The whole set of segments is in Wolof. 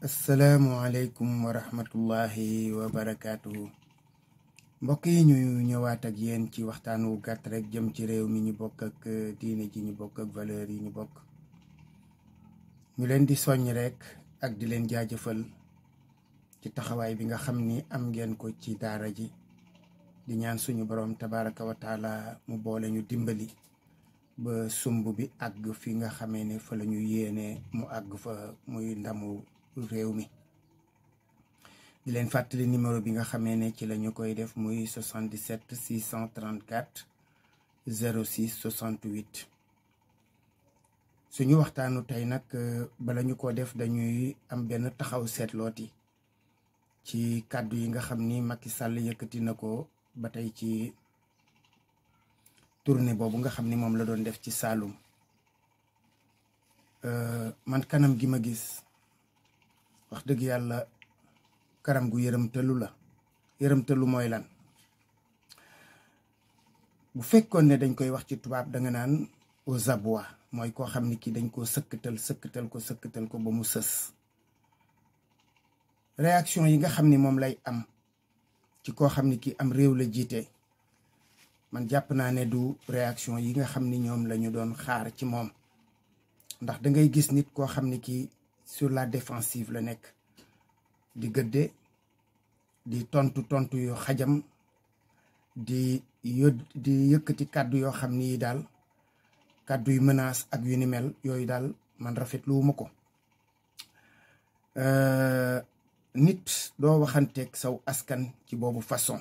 asalaamualeykum wa rahmatullahi wa barakaatuhu. mbokk yi ñu ñëwaat ak yéen ci waxtaan wu gàtt rek jëm ci réew mi ñu bokk ak diine ji ñu bokk ak valeur yi ñu bokk. ñu leen di soññ rek ak di leen jaajëfal ci taxawaay bi nga xam ni am ngeen ko ci daara ji di ñaan suñu borom tabaraka wa taala mu boole ñu dimbali ba sumb bi àgg fi nga xamee ne fa la ñu yéene mu àgg fa muy ndamu réew mi. di leen fàttali numéro bi nga xamee ne ci la ñu koy def muy 77 634 06 68. suñu waxtaanu tey nag bala ñu ko def dañuy am benn taxaw seetlooti ci kàddu yi nga xam ni Macky Sall yëkkati na ko ba tey ci tournée boobu nga xam ni moom la doon def ci Saloum. man kanam gi ma gis wax dëgg yàlla kanam gu yërëmtalu la. yërëmtalu mooy lan? bu fekkoon ne dañ koy wax ci tubaab da nga naan aux abois, mooy koo xam ni kii dañ koo sëkkatal ko ba mu sës. réaction yi nga xam ni moom lay am ci koo xam ni kii am réew la jiite, man jàpp naa ne du réaction yi nga xam ni ñoom la ñu doon xaar ci moom. ndax da ngay gis nit koo xam ni kii sur la défensive la nekk, di gëdde, di tontu yu xajam, di yëkkati kàddu yoo xam ni daal kàddu yu menace ak yu ni mel yooyu daal man rafetluwuma ko. nit doo waxanteeg saw askan ci boobu façon,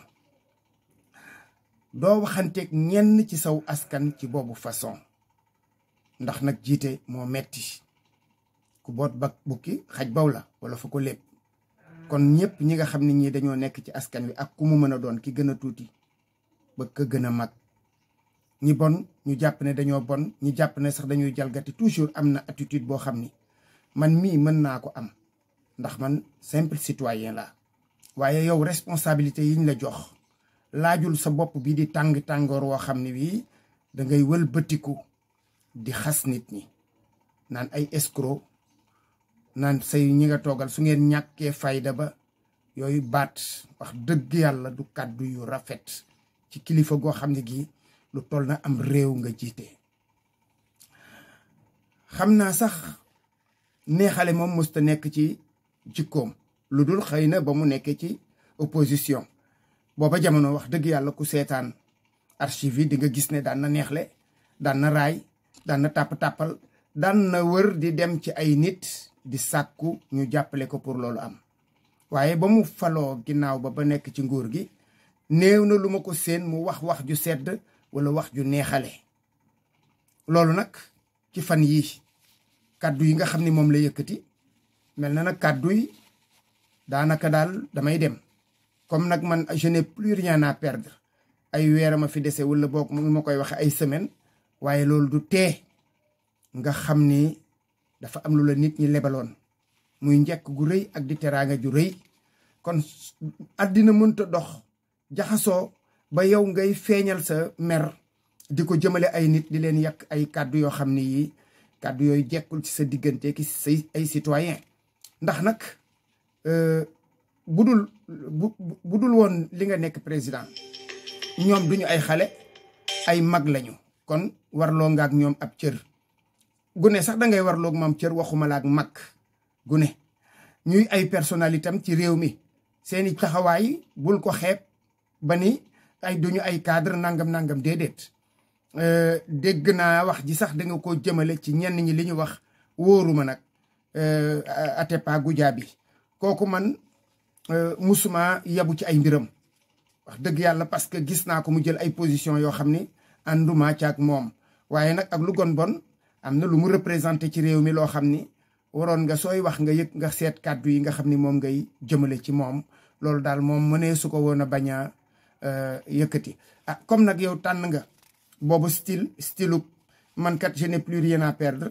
doo waxanteeg ñenn ci saw askan ci boobu façon, ndax nag jiite moo metti. ku boot ba bukki xaj baw la wala fu ko lépp. kon ñëpp ñi nga xam ne ñii dañoo nekk ci askan wi ak ku mu mën a doon, ki gën a tuuti ba ka gën a mag, ñi bon ñu jàpp ne dañoo bon, ñi jàpp ne sax dañuy jalgati, toujours am na attitude boo xam ni man mii mën naa ko am ndax man simple citoyen la. waaye yow responsabilité yiñ la jox laajul sa bopp bi di tàngoor woo xam ne wii da ngay wëlbatiku di xas nit ñi naan ay escroc, naan say ñi nga toogal su ngeen ñàkkee fayda ba. yooyu baat wax dëgg yàlla du kàddu yu rafet ci kilifa goo xam ne gi lu toll na am réew nga jiite. xam naa sax neexale moom musta nekk ci jikkoom, lu dul xëy na ba mu nekkee ci opposition. booba jamono wax dëgg yàlla ku seetaan archive yi di nga gis ne daan na neexle, daan na raay, daan na tàpp-tàppal, daan na wër di dem ci ay nit di sàkku ñu jàppale ko pour loolu am. waaye ba mu faloo ginnaaw ba nekk ci nguur gi, néew na lu ma ko seen mu wax ju sedd wala wax ju neexale. loolu nag ci fan yii kàddu yi nga xam ni moom la yëkkati mel na nag kàddu yi daanaka daal damay dem. comme nag man je n'ai plus rien à perdre, ay weer ma fi dese wala boog mu ngi ma koy waxe ay semaine, waaye loolu du tee nga xam ni dafa am lu la nit ñi lebaloon, muy njëkk gu rëy ak di teraanga ju rëy. kon àddina mënta dox jaxasoo ba yow ngay feeñal sa mer di ko jëmale ay nit, di leen yàq ay kàddu yoo xam ni yi kàddu yooyu jekkul ci sa diggante ki say ay citoyen. ndax nag bu dul woon li nga nekk président, ñoom duñu ay xale, ay mag lañu. kon warloo nga ak ñoom ab cër. gune sax da ngay warloog moom cër, waxuma la ak mag. gune ñuy ay personnalité am ci réew mi, seeni taxawaay bul ko xeeb ba ni ay duñu ay cadre nangam déedéet. dégg naa wax ji sax da nga ko jëmale ci ñenn ñi li ñu wax wóoruma nag. Atepa Goudiaby kooku man musuma yabu ci ay mbiram wax dëgg yàlla, parce que gis naa ko mu jël ay position yoo xam ni ànduma ci ak moom. waaye nag ak lu gon bon am na lu mu représenté ci réew mi loo xam ni waroon nga sooy wax nga yëg nga seet kàddu yi nga xam ni moom ngay jëmale ci moom. loolu daal moom mënee su ko woon a bañ a yëkkati. comme nag yow tànn nga boobu style man kat je n'ai plus rien à perdre,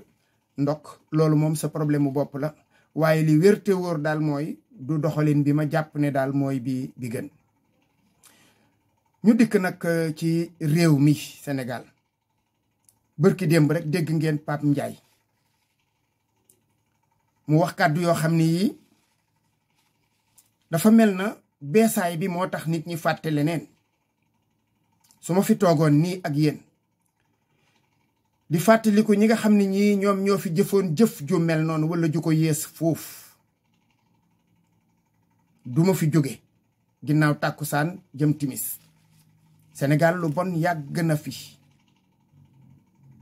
ndok loolu moom sa problème mu bopp la. waaye li wér te wóor daal mooy du doxalin bi ma jàpp ne daal mooy bi gën. ñu dikk nag ci réew mi Sénégal. bërki démb rek dégg ngeen Pape Ndiaye mu wax kàddu yoo xam ni yii dafa mel na beesaay bi moo tax nit ñi fàtte leneen. su ma fi toogoon nii ak yéen di fàttaliku ñi nga xam ne ñii ñoom ñoo fi jëfoon jëf ju mel noonu wala ju ko yées foofu duma fi jóge ginnaaw tàkkusaan jëm timis. Sénégal lu bon yàgg na fi.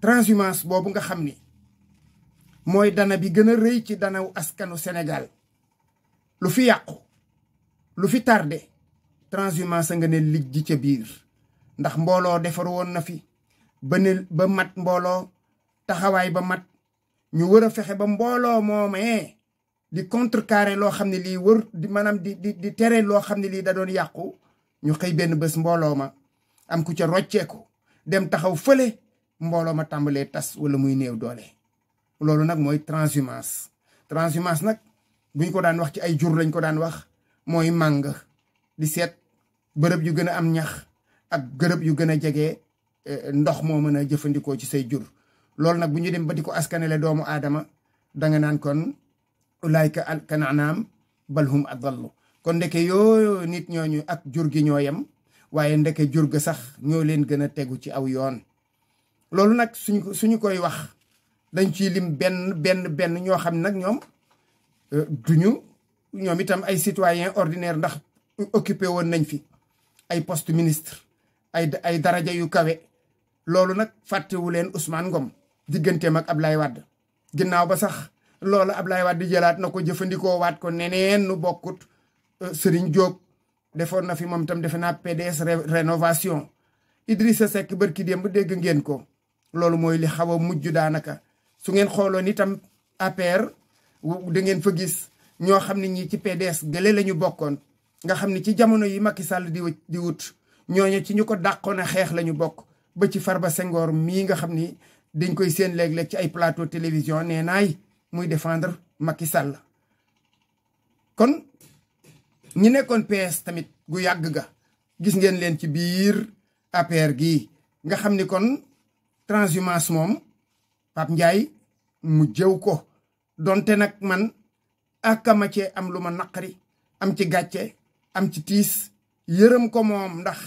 transhumance boobu nga xam ni mooy dana bi gën a rëy ci danaw askanu Sénégal. lu fi yàqu lu fi tardé transhumance nga ne ligg ca biir. ndax mbooloo defar woon na fi ba mat mbooloo taxawaay ba mat ñu war a fexe ba mbooloo moomee di contrecarrer loo xam ne lii wër di maanaam di tere loo xam ne lii da doon yàqu. ñu xëy benn bés mbooloo ma am ku ca rocceeku dem taxaw fële mbooloo ma tàmbalee tas wala muy néew doole. loolu nag mooy transhumance. transhumance nag buñ ko daan wax ci ay jur lañ ko daan wax mooy màng di seet bërëb yu gën a am ñax ak gërëb yu gën a jege ndox moo mën a jëfandikoo ci say jur. loolu nag bu ñu dem ba di ko askanele doomu aadama danga naan kon ulaayka kal anaam bal hum adallu. kon ndeke yoo nit ñooñu ak jur gi ñoo yem waaye ndeke jur ga sax ñoo leen gën a tegu ci aw yoon. loolu nag suñu koy wax dañ ciy lim benn ñoo xam nag ñoom ñoom itam ay citoyen ordinaire ndax occupé woon nañ fi ay poste ministre ay daraja yu kawe. loolu nag fàttewu leen Ousmane Ngom digganteem ak Ablaye Wade. ginnaaw ba sax loolu Ablaye Wade jëlaat na ko jëfandikoo waat ko neneen nu bokkut. Serigne Diop defoon na fi moom tam defe naa PDS rénovation. Idrissa Seck bërki démb dégg ngeen ko. loolu mooy li xaw a mujj daanaka su ngeen xooloon itam APR da ngeen fa gis ñoo xam ne ñii ci PDS gële la ñu bokkoon. nga xam ne ci jamono yi Macky Sall di wut ñooñu ci ñu ko dàqoon a xeex la ñu bokk. ba ci Farba Senghor mii nga xam ni dañ koy seen léeg-léeg ci ay plateau télévision nee naay muy défendre Macky Sall. kon ñi nekkoon PS tamit gu yàgg ga gis ngeen leen ci biir APR gi nga xam ni kon transhumance moom Pape Ndiaye mu jëw ko donte nag man akama cee am lu ma naqari am ci gàcce am ci tiis yërëm ko moom ndax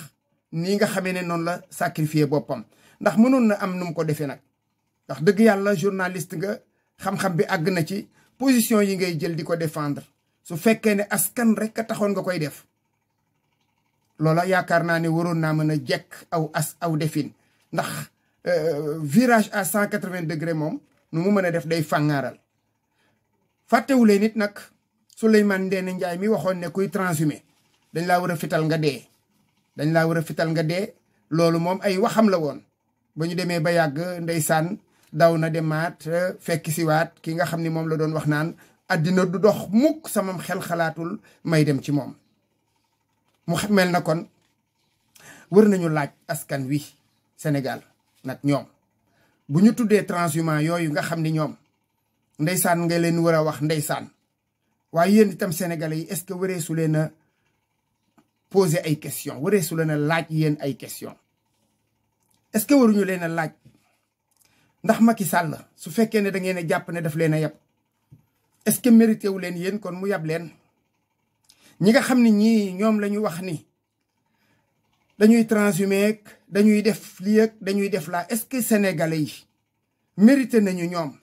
nii nga xamee ne noonu la sacrifier boppam. ndax mënoon na am nu mu ko defee nag ndax dëgg yàlla journaliste nga xam-xam bi àgg na ci position yi ngay jël di ko défendre su fekkee ne askan rek a taxoon nga koy def loola yaakaar naa ne waroon naa mën a jekk aw defin ndax virage à 180 degrés moom nu mu mën a def day fàngaaral. fàttewulee nit nag Souleymane Ndéné Ndiaye mi waxoon ne kuy transhumé dañ laa war a fital nga dee. dañ laa war a fital nga dee loolu moom ay waxam la woon ba ñu demee ba yàgg ndeysaan daw na demaat fekk si waat ki nga xam ni moom la doon wax naan àddina du dox mukk sama xel xalaatul may dem ci moom. mu mel na kon wër nañu laaj askan wi Sénégal nag ñoom bu ñu tuddee transhumant yooyu nga xam ni ñoom ndeysaan nga leen war a wax ndeysaan waaye yéen itam sénégalais yi est-ce que wëree su leen a poser ay question waree su leen a laaj yéen ay question est-ce que waruñu leen a laaj ndax Macky Sall su fekkee ne da ngeen a jàpp ne daf leen a yab est-ce que mérité wu leen yéen kon mu yab leen. ñi nga xam ne ñii ñoom la ñu wax ni dañuy transhumé dañuy def lii ak dañuy def laa est-ce que sénégalais yi mérité nañu ñoom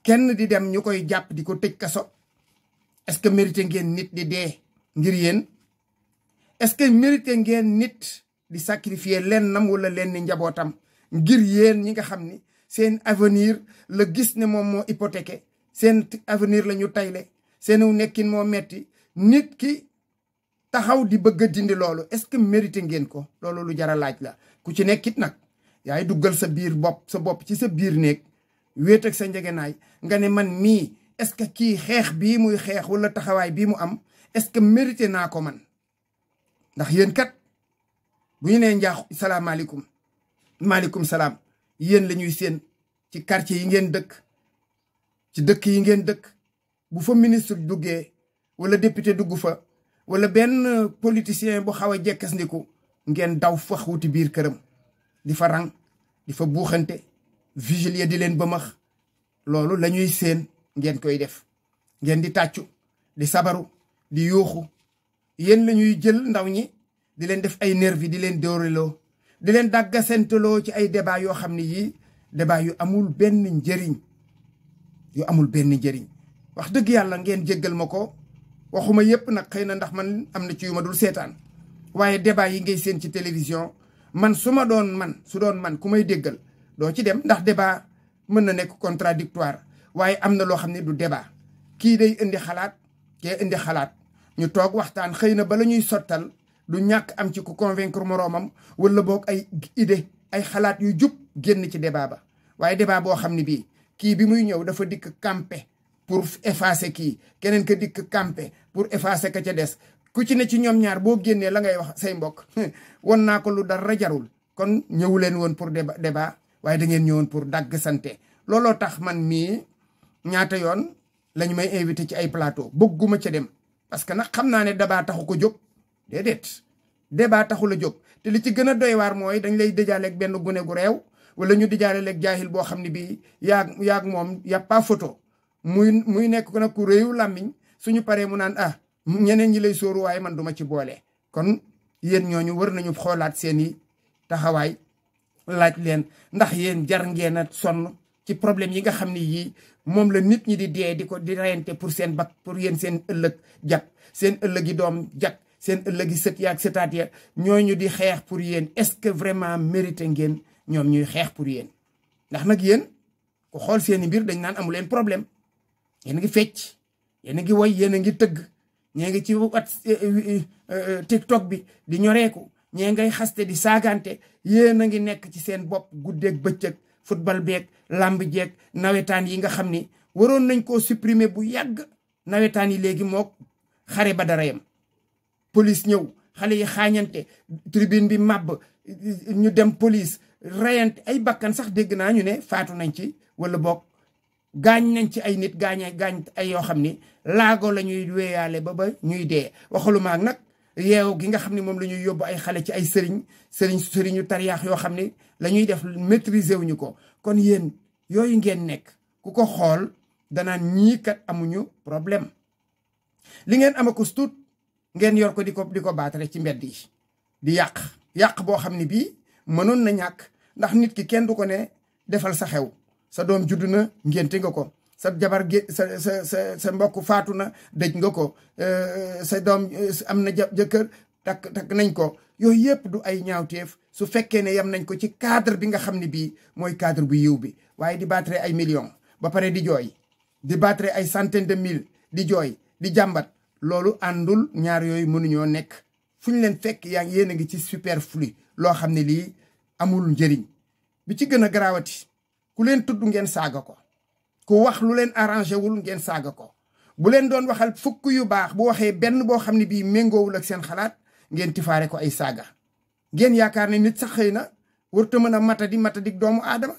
kenn di dem ñu koy jàpp di ko tëj kaso. est-ce que mérité ngeen nit di dee ngir yéen. est-ce que mérité ngeen nit di sacrifier leen nam wala leen ni njabootam ngir yéen ñi nga xam ni seen avenir la gis ne moom moo hypothéqué seen avenir la ñu tayle seen nekkin moo metti nit ki taxaw di bëgg a dindi loolu est-ce que mérité ngeen ko. loolu lu jar a laaj la ku ci nekkit nag yaay duggal sa biir bopp ci sa biir néeg wéet ak sa njegenaay nga ne man mii est-ce que kii xeex bii muy xeex wala taxawaay bii mu am est-ce que mérité naa ko man. ndax yéen kat bu ñu nee njaax salaamaaleykum maaleykum salaam yéen la ñuy seen ci quartier yi ngeen dëkk ci dëkk yi ngeen dëkk bu fa ministre duggee wala député dugg fa wala benn politicien bu xaw a jekkas ndiku ngeen daw fax wuti biir këram di fa rang di fa buuxante vigile di leen bëmax loolu la ñuy seen ngeen koy def ngeen di tàccu di sabaru di yuuxu yéen la ñuy jël ndaw ñi di leen def ay nervi di leen dóoreloo di leen dàggasenteloo ci ay débat yoo xam ne yii débat yu amul benn njëriñ wax dëgg yàlla ngeen jéggal ma ko waxuma yépp nag xëy na ndax man am na ci yu ma dul seetaan waaye débat yi ngay seen ci télévision man su doon man ku may déggal doo ci dem ndax débat mën na nekk contradictoire waaye am na loo xam ne du débat kii day indi xalaat kee indi xalaat ñu toog waxtaan xëy na bala ñuy sottal du ñàkk am ci ku convaincre moroomam wala boog ay idée ay xalaat yu jub génn ci débat ba waaye débat boo xam ne bii kii bi muy ñëw dafa dikk campé pour effacer kii keneen ka dikk campé pour effacer ka ca des ku ci ne ci ñoom ñaar boo génnee la ngay wax say mbokk won naa ko lu dara jarul kon ñëwu leen woon pour débat waaye da ngeen ñëwoon pour dagg sante looloo tax man mii ñaata yoon lañu may invité ci ay plateau bëgguma ca dem parce que nag xam naa ne débat taxu ko jóg déedéet débat taxu la jóg te li ci gën a doy waar mooy dañ lay dëjaaleeg benn gune gu réew wala ñu dëjaaleeg jaahil boo xam ne bii yaag moom y a pas photo muy nekk nag ku réew làmmiñ suñu paree mu naan ñeneen ñi lay sóoru waaye man duma ci boole kon yéen ñooñu war nañu xoolaat seeni taxawaay laaj leen ndax yéen jar ngeen a sonn ci problème yi nga xam ne yii moom la nit ñi di dee di reyante pour seen bak pour yéen seen ëllëg jag seen ëllëgi doom jag seen ëllëgi sët yaag sëtaat ya ñooñu di xeex pour yéen est-ce que vraiment mérité ngeen ñoom ñuy xeex pour yéen ndax nag yéen ku xool seeni mbir dañ naan amu leen problème yéen a ngi fecc yéen a ngi woy yéen a ngi tëgg ñee ngi ci TikTok bi di ñoreeku ñee ngay xaste di saagante yéen a ngi nekk ci seen bopp guddeeg bëccëg football beeg lamb jeeg nawetaan yi nga xam ni waroon nañ koo supprimer bu yàgg nawetaan yi léegi moo xare ba dara yam police ñëw xale yi xaañante tribune bi màbb ñu dem police reyante ay bakkan sax dégg naa ñu ne faatu nañ ci wala boog gaañ nañ ci ay nit gaañ ay yoo xam ni laago la ñuy wéyaale ba ñuy dee waxaluma ak nag yeew gi nga xam ne moom la ñuy yóbbu ay xale ci ay sëriñu tariyaax yoo xam ne la ñuy def maîtriser wuñu ko kon yéen yooyu ngeen nekk ku ko xool danaan ñii kat amuñu problème li ngeen amakus tuut ngeen yor ko di ko baatare ci mbedd yi di yàq boo xam ne bii mënoon na ñàkk ndax nit ki kenn du ko ne defal sa xew sa doom juddu na ngénte nga ko sa jabar sa mbokk faatu na dëj nga ko sa doom am na jëkkër takk nañ ko yooyu yëpp du ay ñaawteef su fekkee ne yam nañ ko ci cadre bi nga xam ne bii mooy cadre bu yiw bi waaye di battre ay millions ba pare di jooy di battre ay centaine de mille di jooy di jàmbat loolu àndul ñaar yooyu mënuñoo nekk fu ñu leen fekk yaa ngi yéen a ngi ci superflu loo xam ne lii amul njëriñ bi ci gën a garaawati ku leen tudd ngeen saaga ko ku wax lu leen arrangé wul ngeen saaga ko bu leen doon waxal fukk yu baax bu waxee benn boo xam ne bii méngoowul ak seen xalaat ngeen tifaare ko ay saaga ngeen yaakaar ne nit sax xëy na warta mën a matadi doomu aadama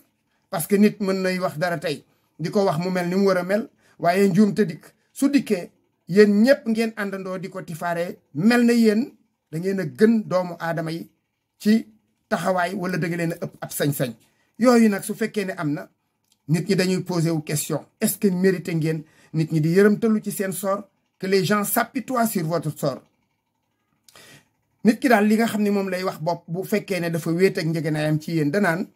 parce que nit mën nay wax dara tey di ko wax mu mel ni mu war a mel waaye njuum te dikk su dikkee yéen ñëpp ngeen àndandoo di ko tifaare mel na yéen da ngeen a gën doomu aadama yi ci taxawaay wala da nga leen a ëpp ab sañ-sañ yooyu nag su fekkee ne am na nit ñi dañuy posé wu question est-ce que mérité ngeen nit ñi di yërëmtalu ci seen sort que les gens s'apitoient sur votre sort nit ki daal li nga xam ne moom lay wax bopp bu fekkee ne dafa wéet ak njëgënaayam ci yéen danaan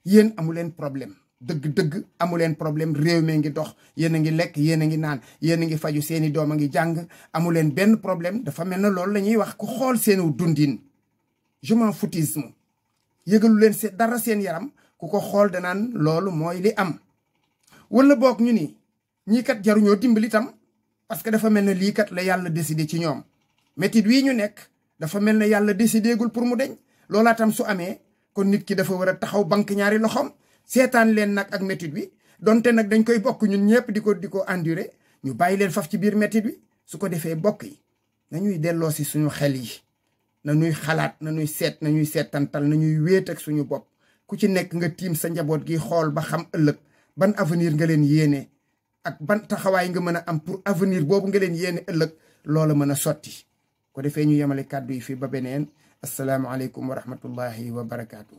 yéen amu leen problème dëgg-dëgg amu leen problème réew mi ngi dox yéen a ngi lekk yéen a ngi naan yéen a ngi faju seeni doom a ngi jàng amu leen benn problème dafa mel na loolu la ñuy wax ku xool seenu dundin je m'en foutisme yëgalu leen dara seen yaram ku ko xool danaan loolu mooy li am wala boog ñu ni ñii kat jaruñoo dimbali tam parce que dafa mel ne lii kat la yàlla décidé ci ñoom métit wii ñu nekk dafa mel ne yàlla décidé gul pour mu deñ loolaa tam su amee kon nit ki dafa war a taxaw banque ñaari loxoom seetaan leen nag ak métit wi donte nag dañ koy bokk ñun ñëpp di ko endurer ñu bàyyi leen faf ci biir métit wi su ko defee bokk yi nañuy delloo si suñu xel yi nañuy xalaat nañuy seetantal nañuy wéet ak suñu bopp ku ci nekk nga tiim sa njaboot gi xool ba xam ëllëg ban avenir nga leen yéene ak ban taxawaay nga mën a am pour avenir boobu nga leen yéene ëllëg loola mën a sotti ko defee ñu yemale kàddu yi fii ba beneen asalaamaaleykum wa rahmatullahi wa barakaatu.